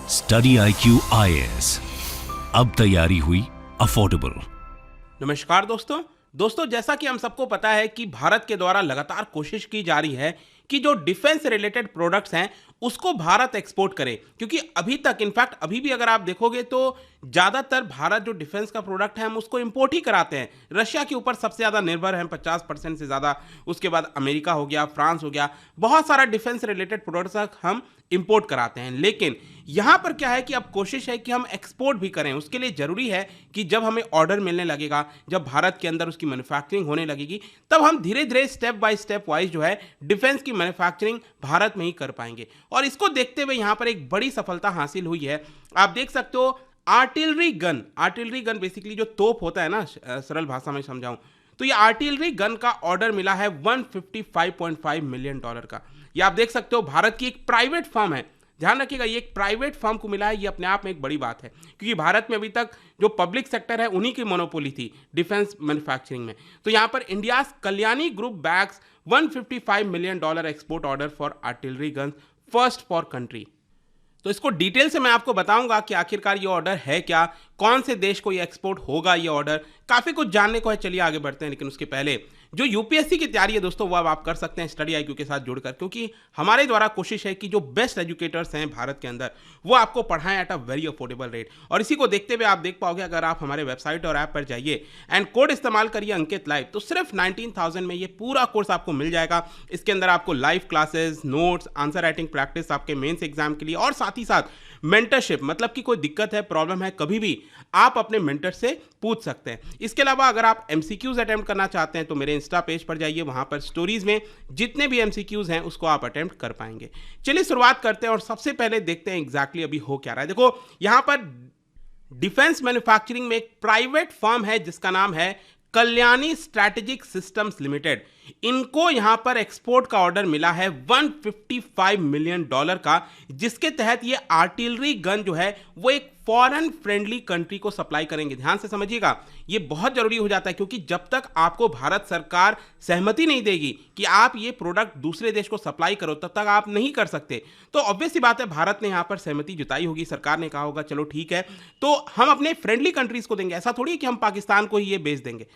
Study IQ IAS, अब तैयारी हुई अफोर्डेबल। नमस्कार दोस्तों, जैसा कि हम सबको पता है कि भारत के द्वारा लगातार कोशिश की जा रही है कि जो डिफेंस रिलेटेड प्रोडक्ट्स हैं उसको भारत एक्सपोर्ट करे, क्योंकि अभी तक इनफैक्ट अभी भी अगर आप देखोगे तो ज़्यादातर भारत जो डिफेंस का प्रोडक्ट है हम उसको इंपोर्ट ही कराते हैं। रशिया के ऊपर सबसे ज़्यादा निर्भर हैं, 50% से ज़्यादा। उसके बाद अमेरिका हो गया, फ्रांस हो गया, बहुत सारा डिफेंस रिलेटेड प्रोडक्ट्स हम इंपोर्ट कराते हैं। लेकिन यहाँ पर क्या है कि अब कोशिश है कि हम एक्सपोर्ट भी करें। उसके लिए ज़रूरी है कि जब हमें ऑर्डर मिलने लगेगा, जब भारत के अंदर उसकी मैन्युफैक्चरिंग होने लगेगी, तब हम धीरे धीरे स्टेप बाय स्टेप वाइज जो है डिफेंस की मैन्युफैक्चरिंग भारत में ही कर पाएंगे। और इसको देखते हुए यहाँ पर एक बड़ी सफलता हासिल हुई है। आप देख सकते हो आर्टिलरी गन बेसिकली जो तोप होता है ना, सरल भाषा में समझाऊं तो ये आर्टिलरी गन का ऑर्डर मिला है $155.5 मिलियन का। ये आप देख सकते हो भारत की एक प्राइवेट फर्म है, ध्यान रखिएगा, ये एक प्राइवेट फर्म को मिला है। ये अपने आप में एक बड़ी बात है, क्योंकि भारत में अभी तक जो पब्लिक सेक्टर है उन्हीं की मोनोपोली थी डिफेंस मैन्युफैक्चरिंग में। तो यहाँ पर India's Kalyani group bags $155 million export order for artillery guns, first for country. तो इसको डिटेल से मैं आपको बताऊंगा कि आखिरकार ये ऑर्डर है क्या, कौन से देश को ये एक्सपोर्ट होगा ये ऑर्डर, काफ़ी कुछ जानने को है। चलिए आगे बढ़ते हैं। लेकिन उसके पहले जो यूपीएससी की तैयारी है दोस्तों, वो अब आप कर सकते हैं स्टडी IQ के साथ जुड़कर, क्योंकि हमारे द्वारा कोशिश है कि जो बेस्ट एजुकेटर्स हैं भारत के अंदर वो आपको पढ़ाएं at a very affordable rate. और इसी को देखते हुए आप देख पाओगे, अगर आप हमारे वेबसाइट और ऐप पर जाइए एंड कोड इस्तेमाल करिए अंकित लाइव, तो सिर्फ 19,000 में ये पूरा कोर्स आपको मिल जाएगा। इसके अंदर आपको live classes, notes, answer writing practice आपके मेंस एग्जाम के लिए, और साथ ही साथ मेंटरशिप, मतलब कि कोई दिक्कत है, प्रॉब्लम है, कभी भी आप अपने मेंटर से पूछ सकते हैं। इसके अलावा अगर आप MCQs अटेम्प्ट करना चाहते हैं तो मेरे इंस्टा पेज पर जाइए, वहां पर स्टोरीज में जितने भी MCQs हैं उसको आप अटेम्प्ट कर पाएंगे। चलिए शुरुआत करते हैं और सबसे पहले देखते हैं एग्जैक्टली अभी हो क्या रहा है। देखो यहां पर डिफेंस मैन्युफैक्चरिंग में एक प्राइवेट फर्म है जिसका नाम है कल्याणी स्ट्रैटेजिक सिस्टम्स लिमिटेड। इनको यहां पर एक्सपोर्ट का ऑर्डर मिला है $155 मिलियन का, जिसके तहत ये आर्टिलरी गन जो है वो एक फॉरेन फ्रेंडली कंट्री को सप्लाई करेंगे। ध्यान से समझिएगा, ये बहुत जरूरी हो जाता है, क्योंकि जब तक आपको भारत सरकार सहमति नहीं देगी कि आप ये प्रोडक्ट दूसरे देश को सप्लाई करो, तब तक आप नहीं कर सकते। तो ऑब्वियस सी बात है, भारत ने यहां पर सहमति जताई होगी, सरकार ने कहा होगा चलो ठीक है, तो हम अपने फ्रेंडली कंट्रीज को देंगे। ऐसा थोड़ी है कि हम पाकिस्तान को ही ये बेच देंगे।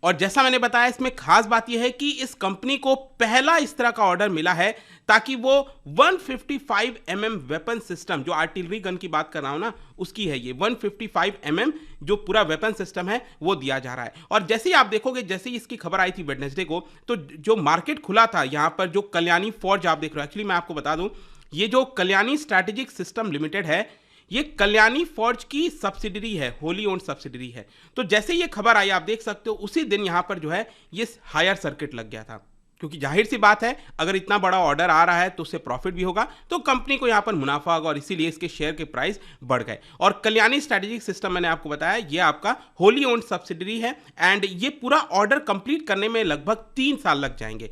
और जैसा मैंने बताया, इसमें खास बात यह है कि इस कंपनी को पहला इस तरह का ऑर्डर मिला है ताकि वो 155 mm वेपन सिस्टम, जो आर्टिलरी गन की बात कर रहा हूं ना उसकी है ये 155 mm जो पूरा वेपन सिस्टम है वो दिया जा रहा है। और जैसे ही आप देखोगे, जैसे ही इसकी खबर आई थी वेडनेसडे को, तो जो मार्केट खुला था यहाँ पर, जो कल्याणी फॉर्ज आप देख रहे हो, एक्चुअली मैं आपको बता दूं, ये जो कल्याणी स्ट्रैटेजिक सिस्टम लिमिटेड है ये कल्याणी फॉर्ज की सब्सिडरी है, होली ओन्ड सब्सिडरी है। तो जैसे ये खबर आई, आप देख सकते हो उसी दिन यहां पर जो है ये हायर सर्किट लग गया था, क्योंकि जाहिर सी बात है अगर इतना बड़ा ऑर्डर आ रहा है तो उससे प्रॉफिट भी होगा, तो कंपनी को यहां पर मुनाफा होगा, और इसीलिए इसके शेयर के प्राइस बढ़ गए। और कल्याणी स्ट्रैटेजिक सिस्टम मैंने आपको बताया ये आपका होली ओन्ड सब्सिडरी है, एंड ये पूरा ऑर्डर कंप्लीट करने में लगभग 3 साल लग जाएंगे।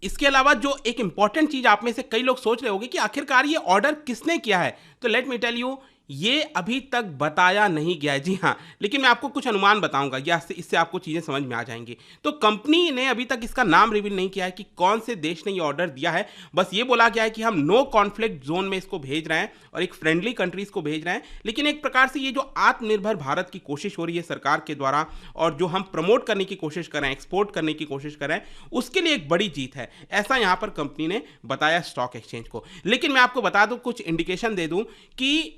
इसके अलावा जो एक इंपॉर्टेंट चीज आप में से कई लोग सोच रहे होंगे कि आखिरकार ये ऑर्डर किसने किया है, तो लेट मी टेल यू, ये अभी तक बताया नहीं गया है। जी हाँ, लेकिन मैं आपको कुछ अनुमान बताऊंगा, या इससे आपको चीजें समझ में आ जाएंगी। तो कंपनी ने अभी तक इसका नाम रिवील नहीं किया है कि कौन से देश ने ये ऑर्डर दिया है, बस ये बोला गया है कि हम नो कॉन्फ्लिक्ट जोन में इसको भेज रहे हैं और एक फ्रेंडली कंट्रीज को भेज रहे हैं। लेकिन एक प्रकार से ये जो आत्मनिर्भर भारत की कोशिश हो रही है सरकार के द्वारा, और जो हम प्रमोट करने की कोशिश कर रहे हैं, एक्सपोर्ट करने की कोशिश कर रहे हैं, उसके लिए एक बड़ी जीत है, ऐसा यहां पर कंपनी ने बताया स्टॉक एक्सचेंज को। लेकिन मैं आपको बता दूं, कुछ इंडिकेशन दे दूं कि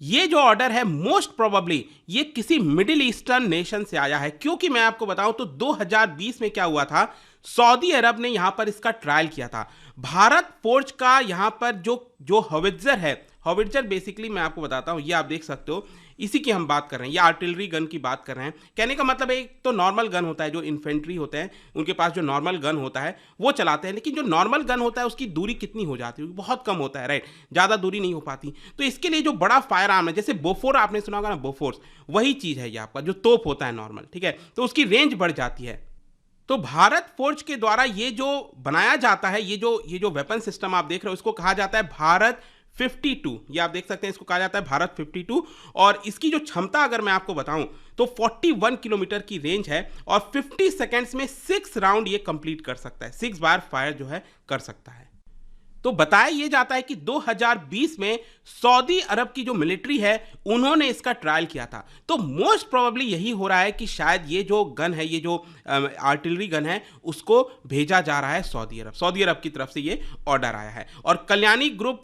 ये जो ऑर्डर है मोस्ट प्रोबेबली ये किसी मिडिल ईस्टर्न नेशन से आया है। क्योंकि मैं आपको बताऊं तो 2020 में क्या हुआ था, सऊदी अरब ने यहां पर इसका ट्रायल किया था। भारत फोर्ज का यहां पर जो हॉविट्जर है, हॉविट्जर बेसिकली मैं आपको बताता हूं, ये आप देख सकते हो, इसी की हम बात कर रहे हैं, ये आर्टिलरी गन की बात कर रहे हैं। कहने का मतलब एक तो नॉर्मल गन होता है, जो इन्फेंट्री होते हैं उनके पास जो नॉर्मल गन होता है वो चलाते हैं, लेकिन जो नॉर्मल गन होता है उसकी दूरी कितनी हो जाती है, बहुत कम होता है, राइट, ज़्यादा दूरी नहीं हो पाती। तो इसके लिए जो बड़ा फायर आर्म है, जैसे बोफोर आपने सुना होगा ना, बोफोर्स, वही चीज़ है ये आपका, जो तोप होता है नॉर्मल, ठीक है, तो उसकी रेंज बढ़ जाती है। तो भारत फोर्ज के द्वारा ये जो बनाया जाता है, ये जो वेपन सिस्टम आप देख रहे हो, इसको कहा जाता है भारत 52, ये आप देख सकते हैं, इसको कहा जाता है भारत 52। और इसकी जो क्षमता अगर मैं आपको बताऊं तो 41 किलोमीटर की रेंज है, और 50 सेकेंड्स में 6 राउंड ये कंप्लीट कर सकता है, 6 बार फायर जो है कर सकता है। तो बताया ये जाता है कि 2020 में सऊदी अरब की जो मिलिट्री है उन्होंने इसका ट्रायल किया था। तो मोस्ट प्रोबेबली यही हो रहा है कि शायद ये जो गन है, ये जो आर्टिलरी गन है, उसको भेजा जा रहा है सऊदी अरब की तरफ से ये ऑर्डर आया है। और कल्याणी ग्रुप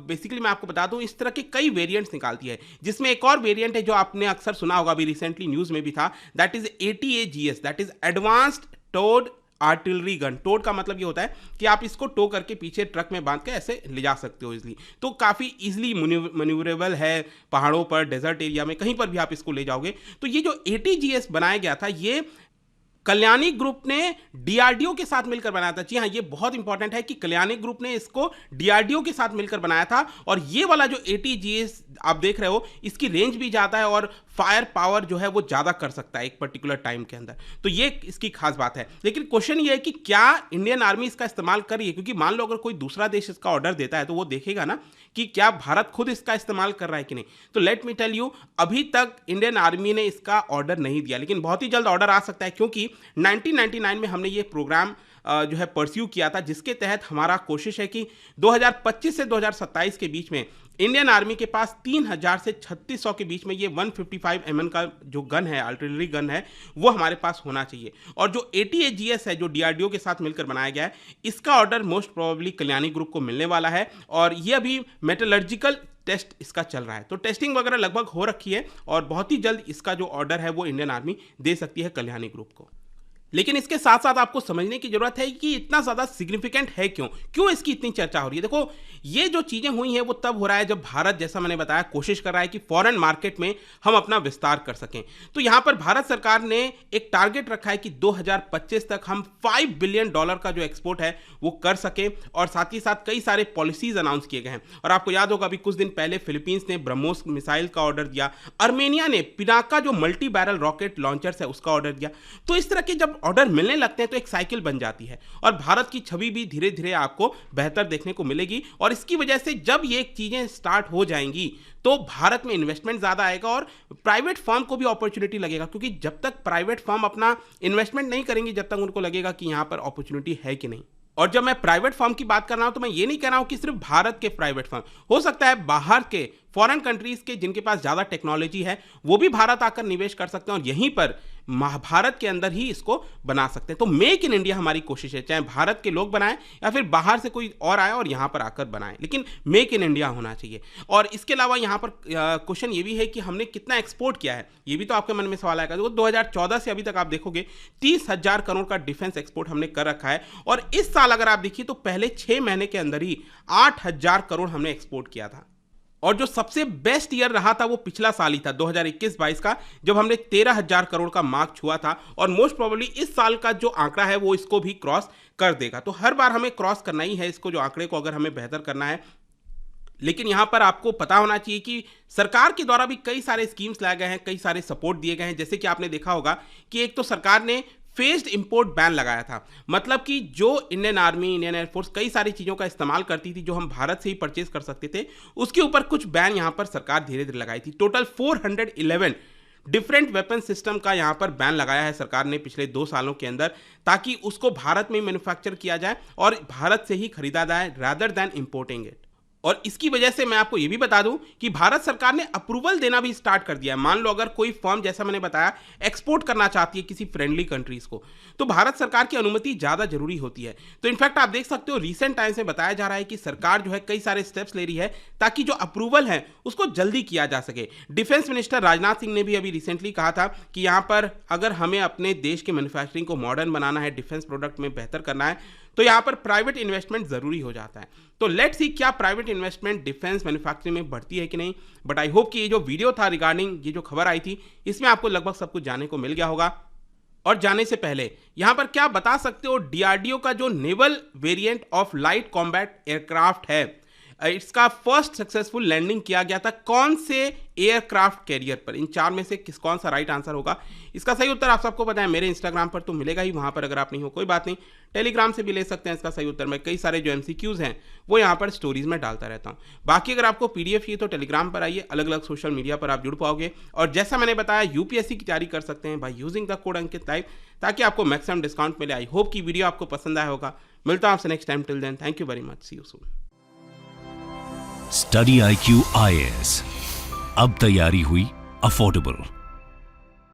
बेसिकली मैं आपको बता दूं इस तरह के कई वेरिएंट्स निकालती है, जिसमें एक और वेरिएंट है जो आपने अक्सर सुना होगा, अभी रिसेंटली न्यूज में भी था, that is ATAGS, that is advanced towed artillery gun. Towed का मतलब ये होता है कि आप इसको टो करके पीछे ट्रक में बांध के ऐसे ले जा सकते हो इजीली, तो काफ़ी इजीली मैन्यूवरेबल है, पहाड़ों पर, डेजर्ट एरिया में, कहीं पर भी आप इसको ले जाओगे। तो ये जो ATGS बनाया गया था, ये कल्याणी ग्रुप ने DRDO के साथ मिलकर बनाया था। जी हाँ, ये बहुत इंपॉर्टेंट है कि कल्याणी ग्रुप ने इसको DRDO के साथ मिलकर बनाया था। और ये वाला जो ATGS आप देख रहे हो, इसकी रेंज भी ज़्यादा है और फायर पावर जो है वो ज़्यादा कर सकता है एक पर्टिकुलर टाइम के अंदर। तो ये इसकी खास बात है। लेकिन क्वेश्चन ये है कि क्या इंडियन आर्मी इसका इस्तेमाल कर रही है, क्योंकि मान लो अगर कोई दूसरा देश इसका ऑर्डर देता है तो वो देखेगा ना कि क्या भारत खुद इसका इस्तेमाल कर रहा है कि नहीं। तो लेट मी टेल यू, अभी तक इंडियन आर्मी ने इसका ऑर्डर नहीं दिया, लेकिन बहुत ही जल्द ऑर्डर आ सकता है, क्योंकि 1999 में हमने ये प्रोग्राम जो है परस्यू किया था, जिसके तहत हमारा कोशिश है कि 2025 से 2027 के बीच में इंडियन आर्मी के पास 3000 से 3600 के बीच में ये 155 mm का जो गन है, आर्टिलरी गन है, वो हमारे पास होना चाहिए। और जो ATAGS है, जो DRDO के साथ मिलकर बनाया गया है, इसका order most probably Kalyani group को मिलने वाला है। और ये अभी मेटलर्जिकल टेस्ट इसका चल रहा है, तो टेस्टिंग वगैरह लगभग हो रखी है और बहुत ही जल्द इसका जो ऑर्डर है वो इंडियन आर्मी दे सकती है कल्याणी ग्रुप को। लेकिन इसके साथ साथ आपको समझने की जरूरत है कि इतना ज़्यादा सिग्निफिकेंट है क्यों इसकी इतनी चर्चा हो रही है। देखो, ये जो चीज़ें हुई हैं वो तब हो रहा है जब भारत, जैसा मैंने बताया, कोशिश कर रहा है कि फॉरेन मार्केट में हम अपना विस्तार कर सकें। तो यहाँ पर भारत सरकार ने एक टारगेट रखा है कि 2025 तक हम $5 बिलियन का जो एक्सपोर्ट है वो कर सकें। और साथ ही साथ कई सारे पॉलिसीज अनाउंस किए गए हैं। और आपको याद होगा, अभी कुछ दिन पहले फिलीपींस ने ब्रह्मोस मिसाइल का ऑर्डर दिया, अर्मेनिया ने पिनाका जो मल्टी बैरल रॉकेट लॉन्चर्स है उसका ऑर्डर दिया। तो इस तरह के जब ऑर्डर मिलने लगते हैं तो एक साइकिल बन जाती है और भारत की छवि भी धीरे धीरे आपको बेहतर देखने को मिलेगी। और इसकी वजह से जब ये चीजें स्टार्ट हो जाएंगी तो भारत में इन्वेस्टमेंट ज्यादा आएगा और प्राइवेट फर्म को भी अपॉर्चुनिटी लगेगा, क्योंकि जब तक प्राइवेट फर्म अपना इन्वेस्टमेंट नहीं करेंगी, जब तक उनको लगेगा कि यहां पर अपॉर्चुनिटी है कि नहीं। और जब मैं प्राइवेट फर्म की बात कर रहा हूं तो मैं ये नहीं कह रहा हूं कि सिर्फ भारत के प्राइवेट फर्म, हो सकता है बाहर के फॉरेन कंट्रीज के जिनके पास ज़्यादा टेक्नोलॉजी है वो भी भारत आकर निवेश कर सकते हैं और यहीं पर भारत के अंदर ही इसको बना सकते हैं। तो मेक इन इंडिया हमारी कोशिश है, चाहे भारत के लोग बनाएं या फिर बाहर से कोई और आए और यहाँ पर आकर बनाएं, लेकिन मेक इन इंडिया होना चाहिए। और इसके अलावा यहाँ पर क्वेश्चन ये भी है कि हमने कितना एक्सपोर्ट किया है, ये भी तो आपके मन में सवाल आएगा। तो 2014 से अभी तक आप देखोगे 30,000 करोड़ का डिफेंस एक्सपोर्ट हमने कर रखा है और इस साल अगर आप देखिए तो पहले 6 महीने के अंदर ही 8,000 करोड़ हमने एक्सपोर्ट किया था। और जो सबसे बेस्ट ईयर रहा था वो पिछला साल ही था 2021-22 का, जब हमने 13,000 करोड़ का मार्क छुआ था। और मोस्ट प्रोबेबली इस साल का जो आंकड़ा है वो इसको भी क्रॉस कर देगा। तो हर बार हमें क्रॉस करना ही है इसको, जो आंकड़े को अगर हमें बेहतर करना है। लेकिन यहाँ पर आपको पता होना चाहिए कि सरकार के द्वारा भी कई सारे स्कीम्स लाए गए हैं, कई सारे सपोर्ट दिए गए हैं। जैसे कि आपने देखा होगा कि एक तो सरकार ने फेस्ड इंपोर्ट बैन लगाया था, मतलब कि जो इंडियन आर्मी, इंडियन एयरफोर्स कई सारी चीज़ों का इस्तेमाल करती थी जो हम भारत से ही परचेज कर सकते थे, उसके ऊपर कुछ बैन यहाँ पर सरकार धीरे धीरे लगाई थी। टोटल 411 डिफरेंट वेपन सिस्टम का यहाँ पर बैन लगाया है सरकार ने पिछले 2 सालों के अंदर, ताकि उसको भारत में मैन्युफैक्चर किया जाए और भारत से ही खरीदा जाए रादर दैन इंपोर्टिंग इट। और इसकी वजह से मैं आपको ये भी बता दूं कि भारत सरकार ने अप्रूवल देना भी स्टार्ट कर दिया है। मान लो अगर कोई फर्म, जैसा मैंने बताया, एक्सपोर्ट करना चाहती है किसी फ्रेंडली कंट्रीज को, तो भारत सरकार की अनुमति ज़्यादा जरूरी होती है। तो इनफैक्ट आप देख सकते हो रीसेंट टाइम्स में बताया जा रहा है कि सरकार जो है कई सारे स्टेप्स ले रही है ताकि जो अप्रूवल है उसको जल्दी किया जा सके। डिफेंस मिनिस्टर राजनाथ सिंह ने भी अभी रिसेंटली कहा था कि यहाँ पर अगर हमें अपने देश के मैन्युफैक्चरिंग को मॉडर्न बनाना है, डिफेंस प्रोडक्ट में बेहतर करना है, तो यहाँ पर प्राइवेट इन्वेस्टमेंट जरूरी हो जाता है। तो लेट्स सी क्या प्राइवेट इन्वेस्टमेंट डिफेंस मैन्युफैक्चरिंग में बढ़ती है कि नहीं। बट आई होप कि ये जो वीडियो था रिगार्डिंग ये जो खबर आई थी, इसमें आपको लगभग सब कुछ जानने को मिल गया होगा। और जाने से पहले यहाँ पर क्या बता सकते हो, DRDO का जो naval variant of light combat aircraft है, इसका फर्स्ट सक्सेसफुल लैंडिंग किया गया था कौन से एयरक्राफ्ट कैरियर पर? इन 4 में से कौन सा राइट आंसर होगा? इसका सही उत्तर आप सबको पता है, मेरे इंस्टाग्राम पर तो मिलेगा ही, वहां पर अगर आप नहीं हो कोई बात नहीं, टेलीग्राम से भी ले सकते हैं इसका सही उत्तर। मैं कई सारे जो MCQs हैं वो यहाँ पर स्टोरीज में डालता रहता हूँ। बाकी अगर आपको PDF चाहिए तो टेलीग्राम पर आइए, अलग अलग सोशल मीडिया पर आप जुड़ पाओगे। और जैसा मैंने बताया, UPSC की तैयारी कर सकते हैं by using the code Ankit type, ताकि आपको मैक्सिमम डिस्काउंट मिले। आई होप कि वीडियो आपको पसंद आया होगा। मिलता हूँ आपसे next time. Till then, thank you very much, see you soon. Study IQ IAS, अब तैयारी हुई अफोर्डेबल।